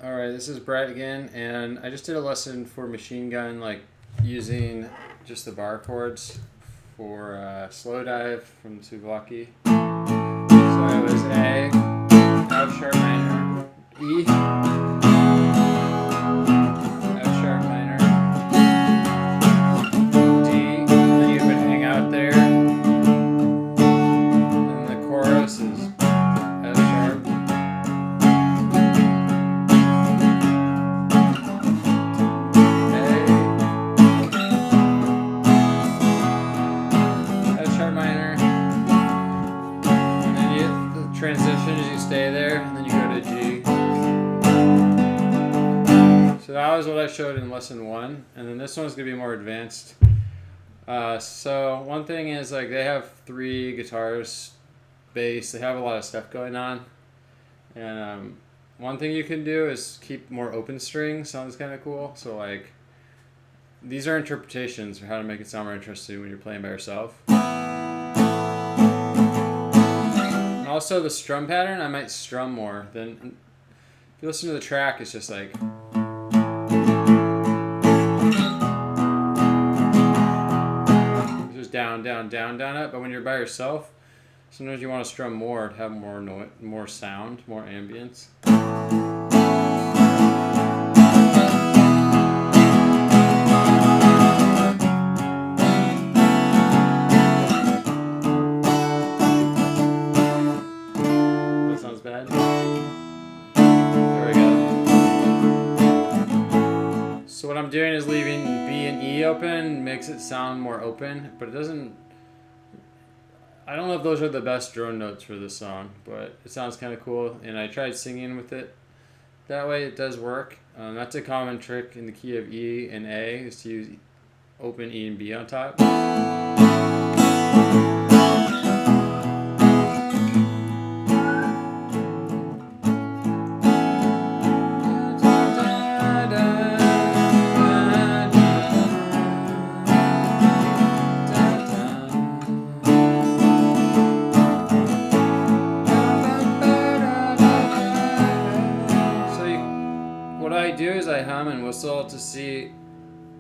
Alright, this is Brett again, and I just did a lesson for machine gun, like using just the bar chords for Slowdive from Souvlaki. So it was A, F sharp minor, E, F sharp minor, D, and then you would hang out there, and the chorus is F sharp, minor, and then the transition is you stay there, and then you go to G. So that was what I showed in lesson 1, and then this one's going to be more advanced. So one thing is, like, they have 3 guitars, bass, they have a lot of stuff going on, and one thing you can do is keep more open strings. Sounds kind of cool. So like, these are interpretations for how to make it sound more interesting when you're playing by yourself. And also the strum pattern, I might strum more than, if you listen to the track, it's just like, it's just down, down, down, down, up. But when you're by yourself, sometimes you want to strum more to have more more sound, more ambience. Bad. There we go. So what I'm doing is leaving B and E open, makes it sound more open, but it doesn't, I don't know if those are the best drone notes for this song, but it sounds kind of cool, and I tried singing with it. That way it does work. That's a common trick in the key of E and A, is to use open E and B on top. What I do is I hum and whistle to see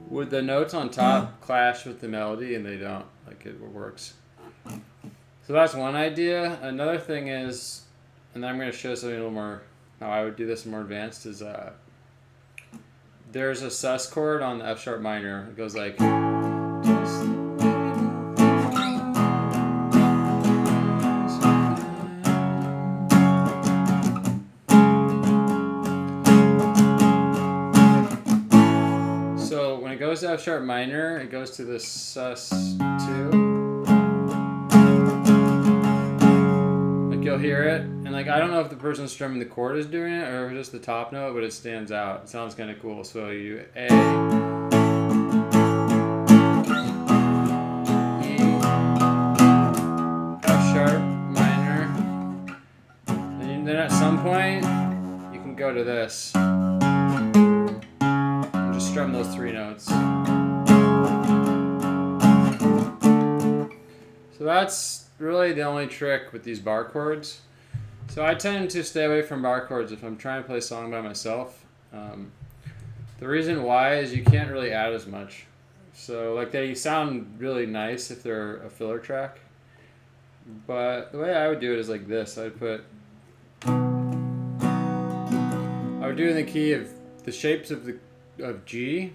would the notes on top clash with the melody, and they don't. Like, it works. So that's one idea. Another thing is, and I'm going to show something a little more, how I would do this more advanced, is there's a sus chord on the F sharp minor. It goes like, when it goes to F sharp minor, it goes to the sus 2. Like, you'll hear it, and like, I don't know if the person strumming the chord is doing it or just the top note, but it stands out. It sounds kind of cool. So you do A, E, F sharp minor, and then at some point you can go to this. Strum those 3 notes. So that's really the only trick with these bar chords. So I tend to stay away from bar chords if I'm trying to play a song by myself. The reason why is you can't really add as much. So like, they sound really nice if they're a filler track, but the way I would do it is like this. I would do it in the key of the shapes of G,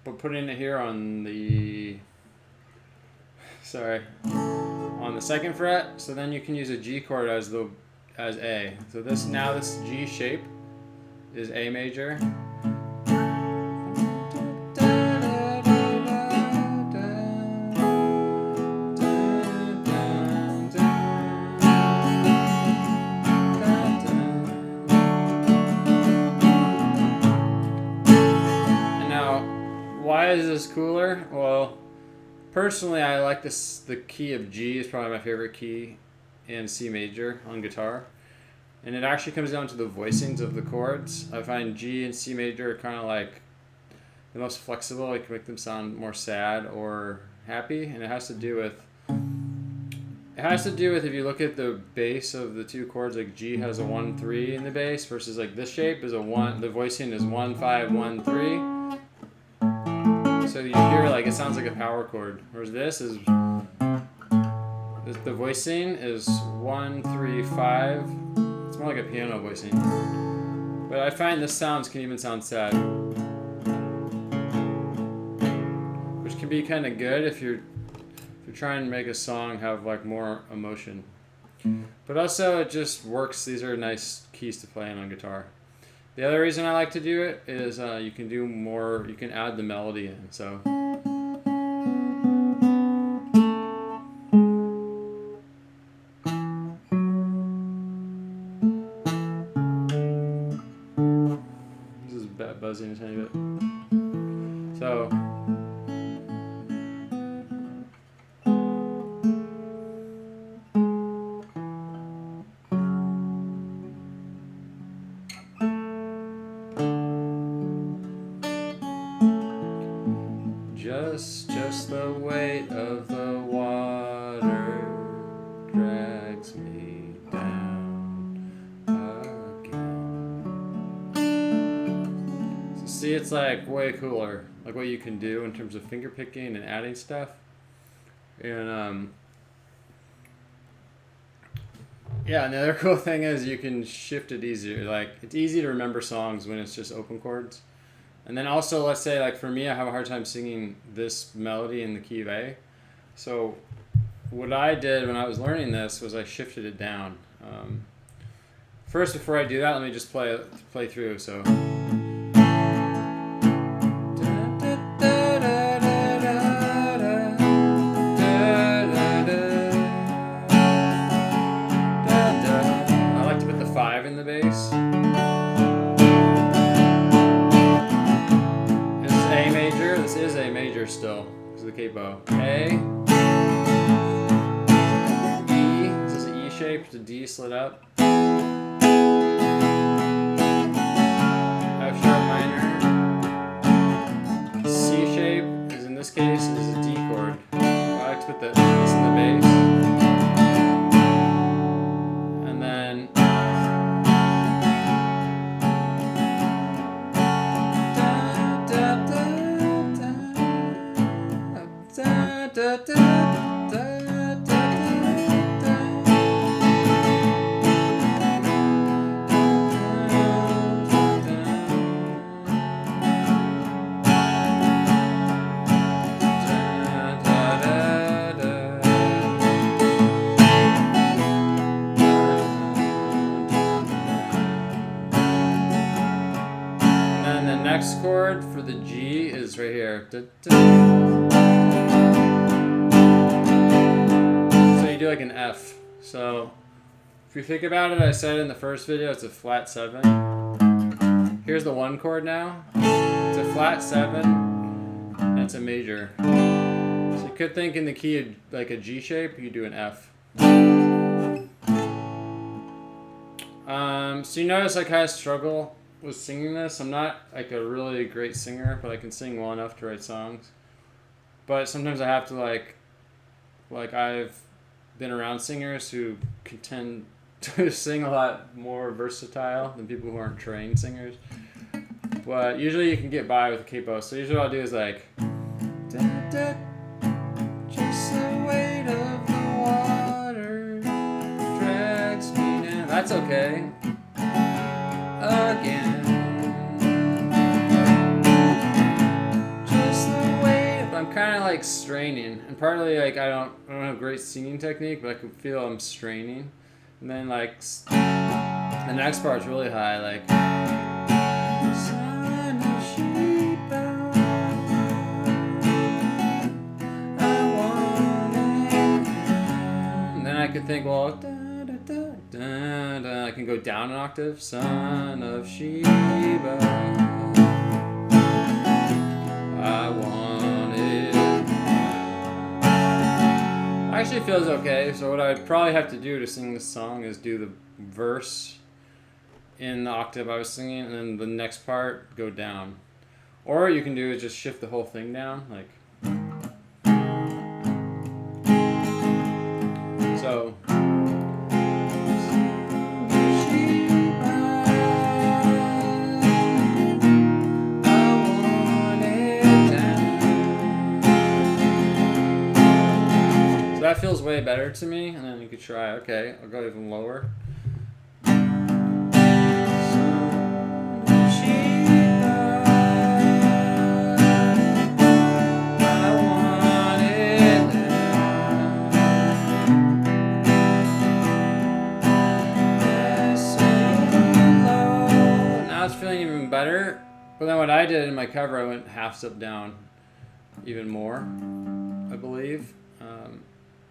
but putting it here on the, on the 2nd fret. So then you can use a G chord as A. So this G shape is A major. Why is this cooler? Well, personally, I like this. The key of G is probably my favorite key, and C major on guitar. And it actually comes down to the voicings of the chords. I find G and C major are kind of like the most flexible. I can make them sound more sad or happy, and it has to do with has to do with if you look at the bass of the two chords, like G has a 1-3 in the bass versus like this shape is a 1. The voicing is 1-5-1-3. So you hear like it sounds like a power chord, whereas this is the voicing is 1-3-5. It's more like a piano voicing. But I find this sounds can even sound sad, which can be kind of good if you're trying to make a song have like more emotion. But also it just works. These are nice keys to play on guitar. The other reason I like to do it is you can do more. You can add the melody in. So. Buzzing a tiny bit. So just the weight of the water drags me down again. So see, it's like way cooler, like what you can do in terms of finger picking and adding stuff. And yeah, and the other cool thing is you can shift it easier. Like it's easy to remember songs when it's just open chords. And then also, let's say, like for me, I have a hard time singing this melody in the key of A. So what I did when I was learning this was I shifted it down. First, before I do that, let me just play through. So. I like to put the 5 in the bass. Still, this is the capo. A, E, this is an E shape, it's a D slid up. F sharp minor. C shape is in this case is a D chord. I like to put this in the bass. And then next chord for the G is right here. So you do like an F. So if you think about it, I said in the first video it's a flat 7. Here's the 1 chord now. It's a flat 7 and it's a major. So you could think in the key of like a G shape, you do an F. So you notice I kind of struggle with singing this. I'm not like a really great singer, but I can sing well enough to write songs. But sometimes I have to like I've been around singers who can tend to sing a lot more versatile than people who aren't trained singers. But usually you can get by with a capo. So usually what I'll do is like da, da, just the weight of the water drags me down. That's okay. Again. Just the way I'm kind of like straining, and partly like I don't have great singing technique, but I can feel I'm straining. And then like the next part's really high, like Son of Sheba, I want it. And then I could think, well, I can go down an octave. Son of Sheba, I want it. Actually feels okay. So what I'd probably have to do to sing this song is do the verse in the octave I was singing, and then the next part go down. Or you can do is just shift the whole thing down, like. So So. That feels way better to me, and then you could try, okay, I'll go even lower. Now it's feeling even better, but then what I did in my cover, I went half step down even more, I believe.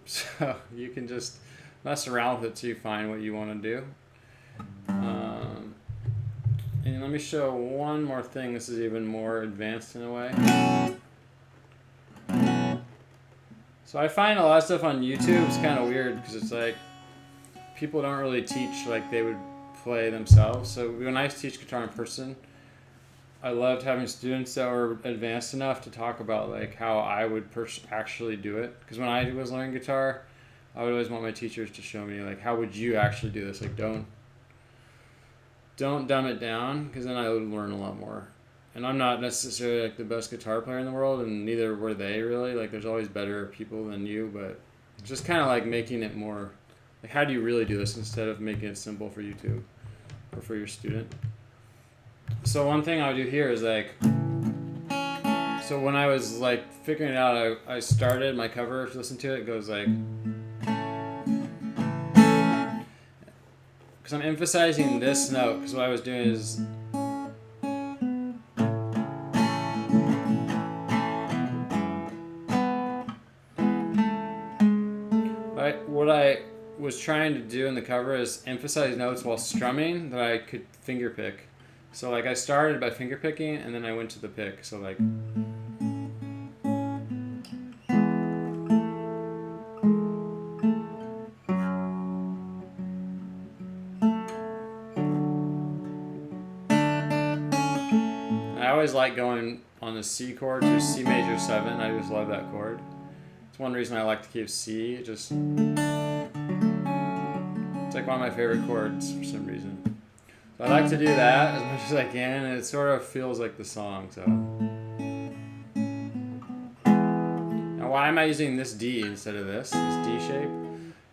So you can just mess around with it till you find what you want to do. And let me show one more thing. This is even more advanced in a way. So I find a lot of stuff on YouTube is kind of weird because it's like people don't really teach like they would play themselves. So when I teach guitar in person, I loved having students that were advanced enough to talk about like how I would actually do it. Because when I was learning guitar, I would always want my teachers to show me like how would you actually do this. Like don't dumb it down, because then I would learn a lot more. And I'm not necessarily like the best guitar player in the world, and neither were they really. Like there's always better people than you, but just kind of like making it more like how do you really do this instead of making it simple for YouTube or for your student. So one thing I would do here is like, so when I was like figuring it out, I started my cover. If you listen to it, it goes like, because I'm emphasizing this note, because what I was doing is what I was trying to do in the cover is emphasize notes while strumming that I could finger pick. So like I started by finger picking and then I went to the pick. So like I always like going on the C chord to C major 7. I just love that chord. It's one reason I like to keep C. It's like one of my favorite chords for some reason. So I like to do that as much as I can, and it sort of feels like the song. So now why am I using this D instead of this D shape?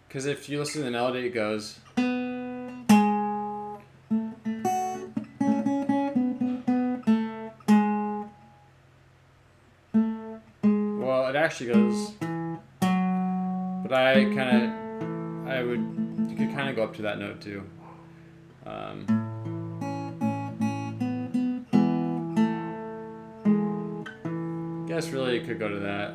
Because if you listen to the melody, it goes. Well, it actually goes, but you could kind of go up to that note too. I guess really it could go to that.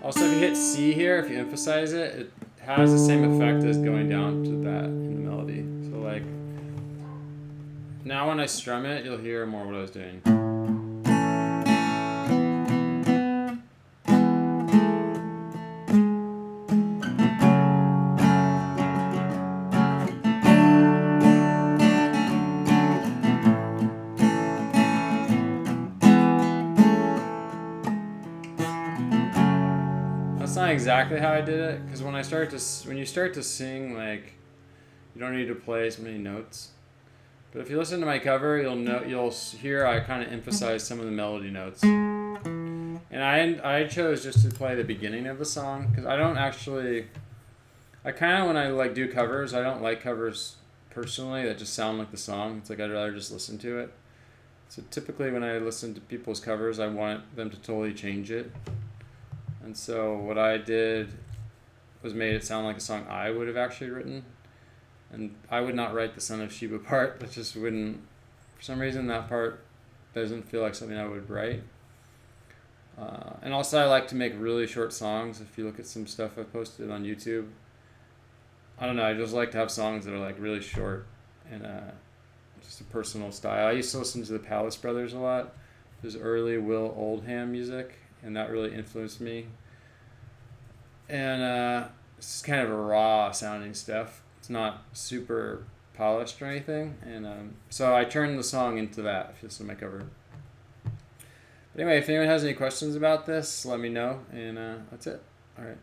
Also, if you hit C here, if you emphasize it, it has the same effect as going down to that in the melody. So like, now when I strum it, you'll hear more what I was doing. That's not exactly how I did it, because when you start to sing, like, you don't need to play as many notes. But if you listen to my cover, you'll hear I kind of emphasize some of the melody notes. And I chose just to play the beginning of the song, because when I like do covers, I don't like covers personally that just sound like the song. It's like I'd rather just listen to it. So typically when I listen to people's covers, I want them to totally change it. And so what I did was made it sound like a song I would have actually written. And I would not write the Son of Sheba part. That just wouldn't, for some reason, that part doesn't feel like something I would write. And also I like to make really short songs. If you look at some stuff I've posted on YouTube, I don't know, I just like to have songs that are like really short and just a personal style. I used to listen to the Palace Brothers a lot. There's early Will Oldham music, and that really influenced me. And it's kind of a raw sounding stuff. It's not super polished or anything. And so I turned the song into that, if you listen to my cover. But anyway, if anyone has any questions about this, let me know, and that's it. All right.